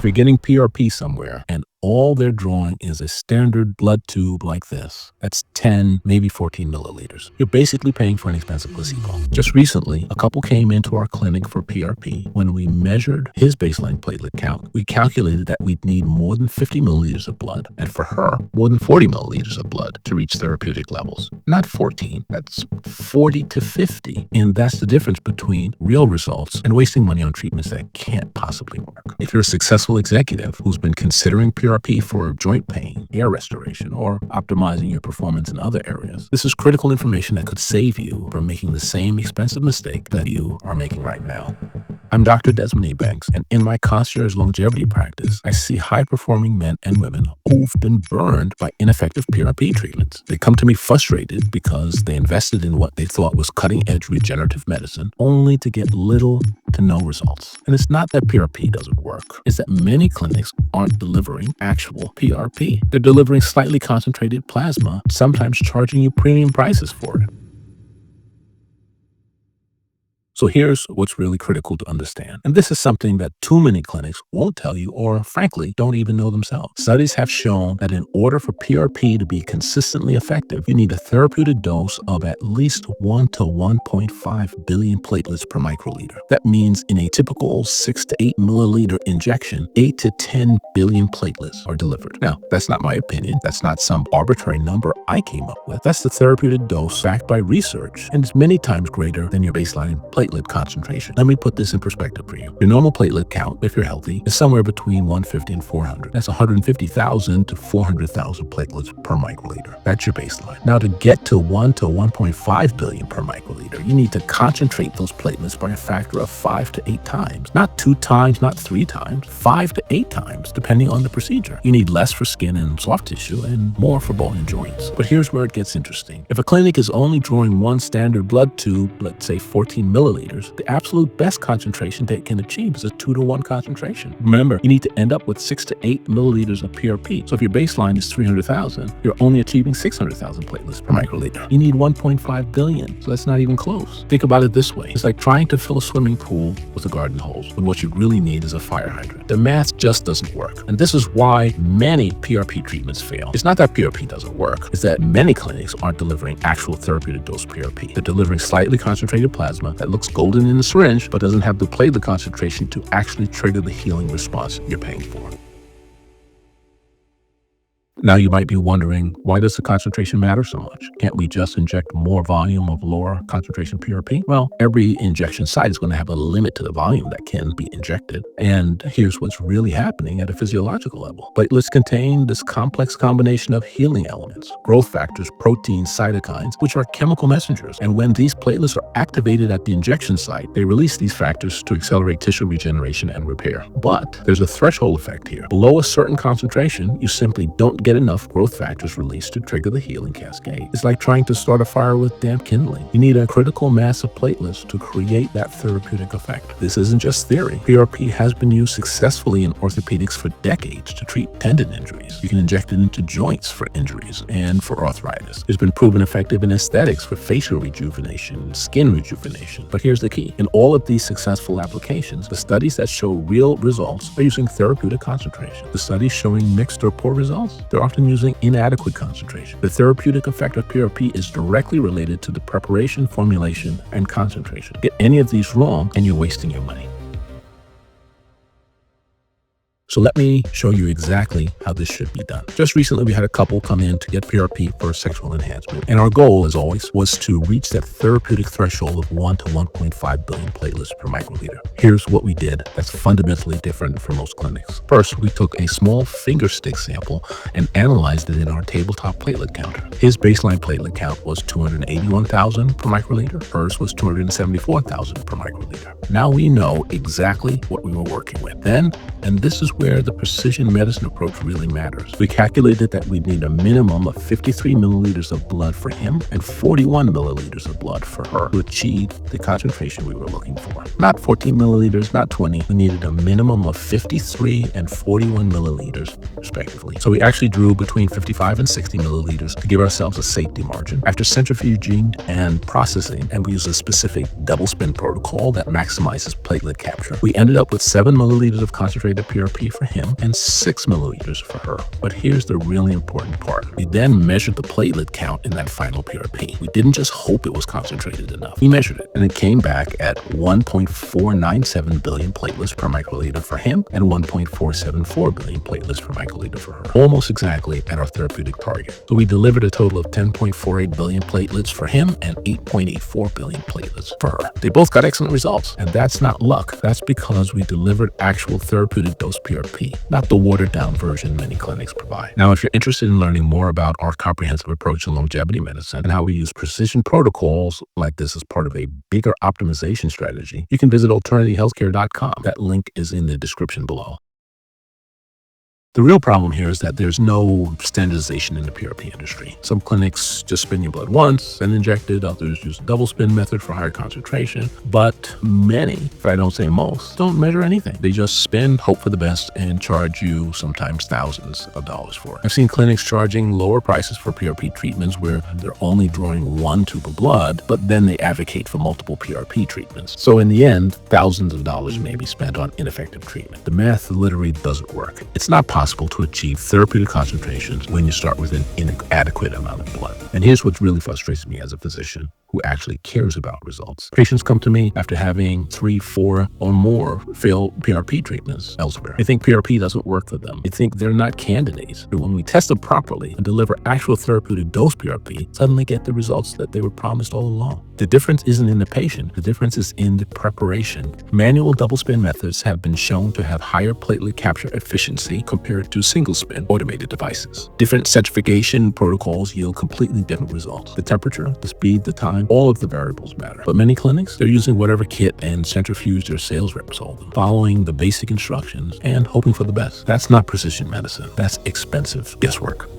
If you're getting PRP somewhere and all they're drawing is a standard blood tube like this, that's 10, maybe 14 milliliters. You're basically paying for an expensive placebo. Just recently, a couple came into our clinic for PRP. When we measured his baseline platelet count, we calculated that we'd need more than 50 milliliters of blood, and for her, more than 40 milliliters of blood to reach therapeutic levels. Not 14, that's 40 to 50. And that's the difference between real results and wasting money on treatments that can't possibly work. If you're a successful executive who's been considering PRP for joint pain, hair restoration, or optimizing your performance in other areas, this is critical information that could save you from making the same expensive mistake that you are making right now. I'm Dr. Desmond E. Banks, and in my concierge longevity practice, I see high-performing men and women who've been burned by ineffective PRP treatments. They come to me frustrated because they invested in what they thought was cutting-edge regenerative medicine, only to get little to no results. And it's not that PRP doesn't work. It's that many clinics aren't delivering actual PRP. They're delivering slightly concentrated plasma, sometimes charging you premium prices for it. So here's what's really critical to understand. And this is something that too many clinics won't tell you or, frankly, don't even know themselves. Studies have shown that in order for PRP to be consistently effective, you need a therapeutic dose of at least 1 to 1.5 billion platelets per microliter. That means in a typical 6 to 8 milliliter injection, 8 to 10 billion platelets are delivered. Now, that's not my opinion. That's not some arbitrary number I came up with. That's the therapeutic dose backed by research, and it's many times greater than your baseline platelet concentration. Let me put this in perspective for you. Your normal platelet count, if you're healthy, is somewhere between 150 and 400. That's 150,000 to 400,000 platelets per microliter. That's your baseline. Now, to get to 1 to 1.5 billion per microliter, you need to concentrate those platelets by a factor of 5 to 8 times. Not 2 times, not 3 times, 5 to 8 times, depending on the procedure. You need less for skin and soft tissue and more for bone and joints. But here's where it gets interesting. If a clinic is only drawing one standard blood tube, let's say 14 milliliters, the absolute best concentration they can achieve is a 2 to 1 concentration. Remember, you need to end up with 6 to 8 milliliters of PRP. So if your baseline is 300,000, you're only achieving 600,000 platelets per microliter. You need 1.5 billion, so that's not even close. Think about it this way. It's like trying to fill a swimming pool with a garden hose, when what you really need is a fire hydrant. The math just doesn't work. And this is why many PRP treatments fail. It's not that PRP doesn't work. It's that many clinics aren't delivering actual therapeutic dose PRP. They're delivering slightly concentrated plasma that looks golden in the syringe, but doesn't have the platelet concentration to actually trigger the healing response you're paying for. Now you might be wondering, why does the concentration matter so much? Can't we just inject more volume of lower concentration PRP? Well, every injection site is going to have a limit to the volume that can be injected. And here's what's really happening at a physiological level. Platelets contain this complex combination of healing elements, growth factors, proteins, cytokines, which are chemical messengers. And when these platelets are activated at the injection site, they release these factors to accelerate tissue regeneration and repair. But there's a threshold effect here. Below a certain concentration, you simply don't get enough growth factors released to trigger the healing cascade. It's like trying to start a fire with damp kindling. You need a critical mass of platelets to create that therapeutic effect. This isn't just theory. PRP has been used successfully in orthopedics for decades to treat tendon injuries. You can inject it into joints for injuries and for arthritis. It's been proven effective in aesthetics for facial rejuvenation, skin rejuvenation. But here's the key. In all of these successful applications, the studies that show real results are using therapeutic concentration. The studies showing mixed or poor results, they're often using inadequate concentration. The therapeutic effect of PRP is directly related to the preparation, formulation, and concentration. Get any of these wrong, and you're wasting your money. So let me show you exactly how this should be done. Just recently, we had a couple come in to get PRP for sexual enhancement. And our goal, as always, was to reach that therapeutic threshold of 1 to 1.5 billion platelets per microliter. Here's what we did that's fundamentally different from most clinics. First, we took a small finger stick sample and analyzed it in our tabletop platelet counter. His baseline platelet count was 281,000 per microliter. Hers was 274,000 per microliter. Now we know exactly what we were working with. Then, and this is where the precision medicine approach really matters. We calculated that we'd need a minimum of 53 milliliters of blood for him and 41 milliliters of blood for her to achieve the concentration we were looking for. Not 14 milliliters, not 20. We needed a minimum of 53 and 41 milliliters, respectively. So we actually drew between 55 and 60 milliliters to give ourselves a safety margin. After centrifuging and processing, and we used a specific double spin protocol that maximizes platelet capture, we ended up with 7 milliliters of concentrated PRP PRP for him and 6 milliliters for her. But here's the really important part. We then measured the platelet count in that final PRP. We didn't just hope it was concentrated enough. We measured it, and it came back at 1.497 billion platelets per microliter for him and 1.474 billion platelets per microliter for her, almost exactly at our therapeutic target. So we delivered a total of 10.48 billion platelets for him and 8.84 billion platelets for her. They both got excellent results, and that's not luck. That's because we delivered actual therapeutic dose PRP, not the watered-down version many clinics provide. Now, if you're interested in learning more about our comprehensive approach to longevity medicine and how we use precision protocols like this as part of a bigger optimization strategy, you can visit alternativehealthcare.com. That link is in the description below. The real problem here is that there's no standardization in the PRP industry. Some clinics just spin your blood once and inject it. Others use a double spin method for higher concentration. But many, if I don't say most, don't measure anything. They just spin, hope for the best, and charge you sometimes thousands of dollars for it. I've seen clinics charging lower prices for PRP treatments where they're only drawing one tube of blood, but then they advocate for multiple PRP treatments. So in the end, thousands of dollars may be spent on ineffective treatment. The math literally doesn't work. It's not possible to achieve therapeutic concentrations when you start with an inadequate amount of blood. And here's what really frustrates me as a physician who actually cares about results. Patients come to me after having 3, 4, or more failed PRP treatments elsewhere. They think PRP doesn't work for them. They think they're not candidates. But when we test them properly and deliver actual therapeutic dose PRP, suddenly get the results that they were promised all along. The difference isn't in the patient. The difference is in the preparation. Manual double spin methods have been shown to have higher platelet capture efficiency compared to single spin automated devices. Different centrifugation protocols yield completely different results. The temperature, the speed, the time, all of the variables matter. But many clinics, they're using whatever kit and centrifuge their sales reps sold them, following the basic instructions and hoping for the best. That's not precision medicine. That's expensive guesswork.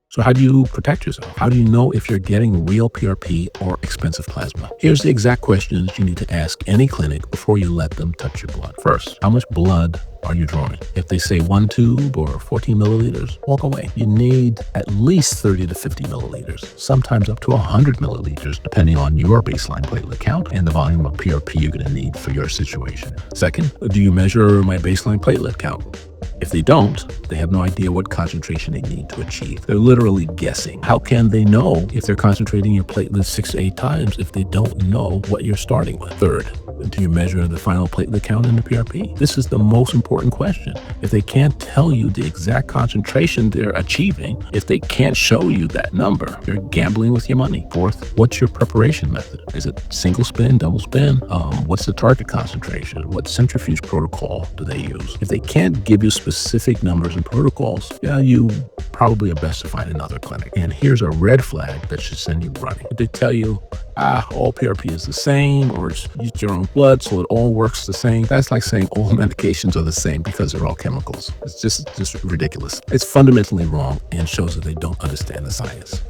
So how do you protect yourself? How do you know if you're getting real PRP or expensive plasma? Here's the exact questions you need to ask any clinic before you let them touch your blood. First, how much blood are you drawing? If they say 1 tube or 14 milliliters, walk away. You need at least 30 to 50 milliliters, sometimes up to 100 milliliters, depending on your baseline platelet count and the volume of PRP you're going to need for your situation. Second, do you measure my baseline platelet count? If they don't, they have no idea what concentration they need to achieve. They're literally guessing. How can they know if they're concentrating your platelets 6 to 8 times if they don't know what you're starting with? Third, do you measure the final platelet count in the PRP? This is the most important question. If they can't tell you the exact concentration they're achieving, if they can't show you that number, you're gambling with your money. Fourth, what's your preparation method? Is it single spin, double spin? What's the target concentration? What centrifuge protocol do they use? If they can't give you specific numbers and protocols, yeah, you probably are best to find another clinic. And here's a red flag that should send you running. If they tell you, all PRP is the same, or it's your own blood, so it all works the same. That's like saying all medications are the same because they're all chemicals. It's just ridiculous. It's fundamentally wrong and shows that they don't understand the science.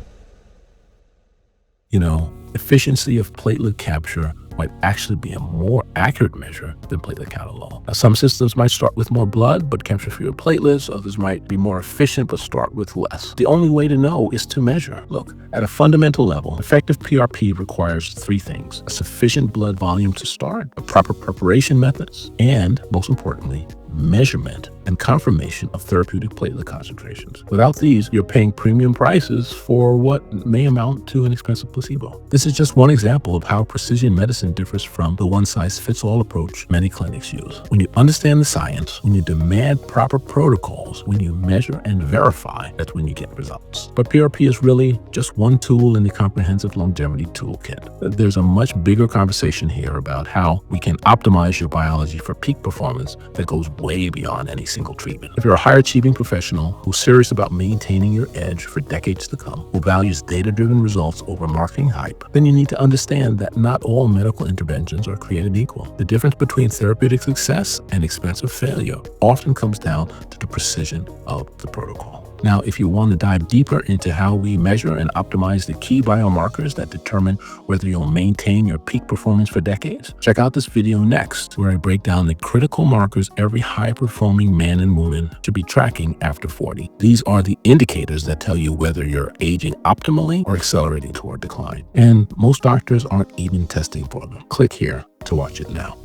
You know, efficiency of platelet capture might actually be a more accurate measure than platelet count alone. Now, some systems might start with more blood but capture fewer platelets. Others might be more efficient but start with less. The only way to know is to measure. Look, at a fundamental level, effective PRP requires 3 things: a sufficient blood volume to start, a proper preparation methods, and, most importantly, measurement and confirmation of therapeutic platelet concentrations. Without these, you're paying premium prices for what may amount to an expensive placebo. This is just one example of how precision medicine differs from the one-size-fits-all approach many clinics use. When you understand the science, when you demand proper protocols, when you measure and verify, that's when you get results. But PRP is really just one tool in the comprehensive longevity toolkit. There's a much bigger conversation here about how we can optimize your biology for peak performance that goes way beyond any single treatment. If you're a high-achieving professional who's serious about maintaining your edge for decades to come, who values data-driven results over marketing hype, then you need to understand that not all medical interventions are created equal. The difference between therapeutic success and expensive failure often comes down to the precision of the protocol. Now, if you want to dive deeper into how we measure and optimize the key biomarkers that determine whether you'll maintain your peak performance for decades, check out this video next, where I break down the critical markers every high-performing man and woman should be tracking after 40. These are the indicators that tell you whether you're aging optimally or accelerating toward decline. And most doctors aren't even testing for them. Click here to watch it now.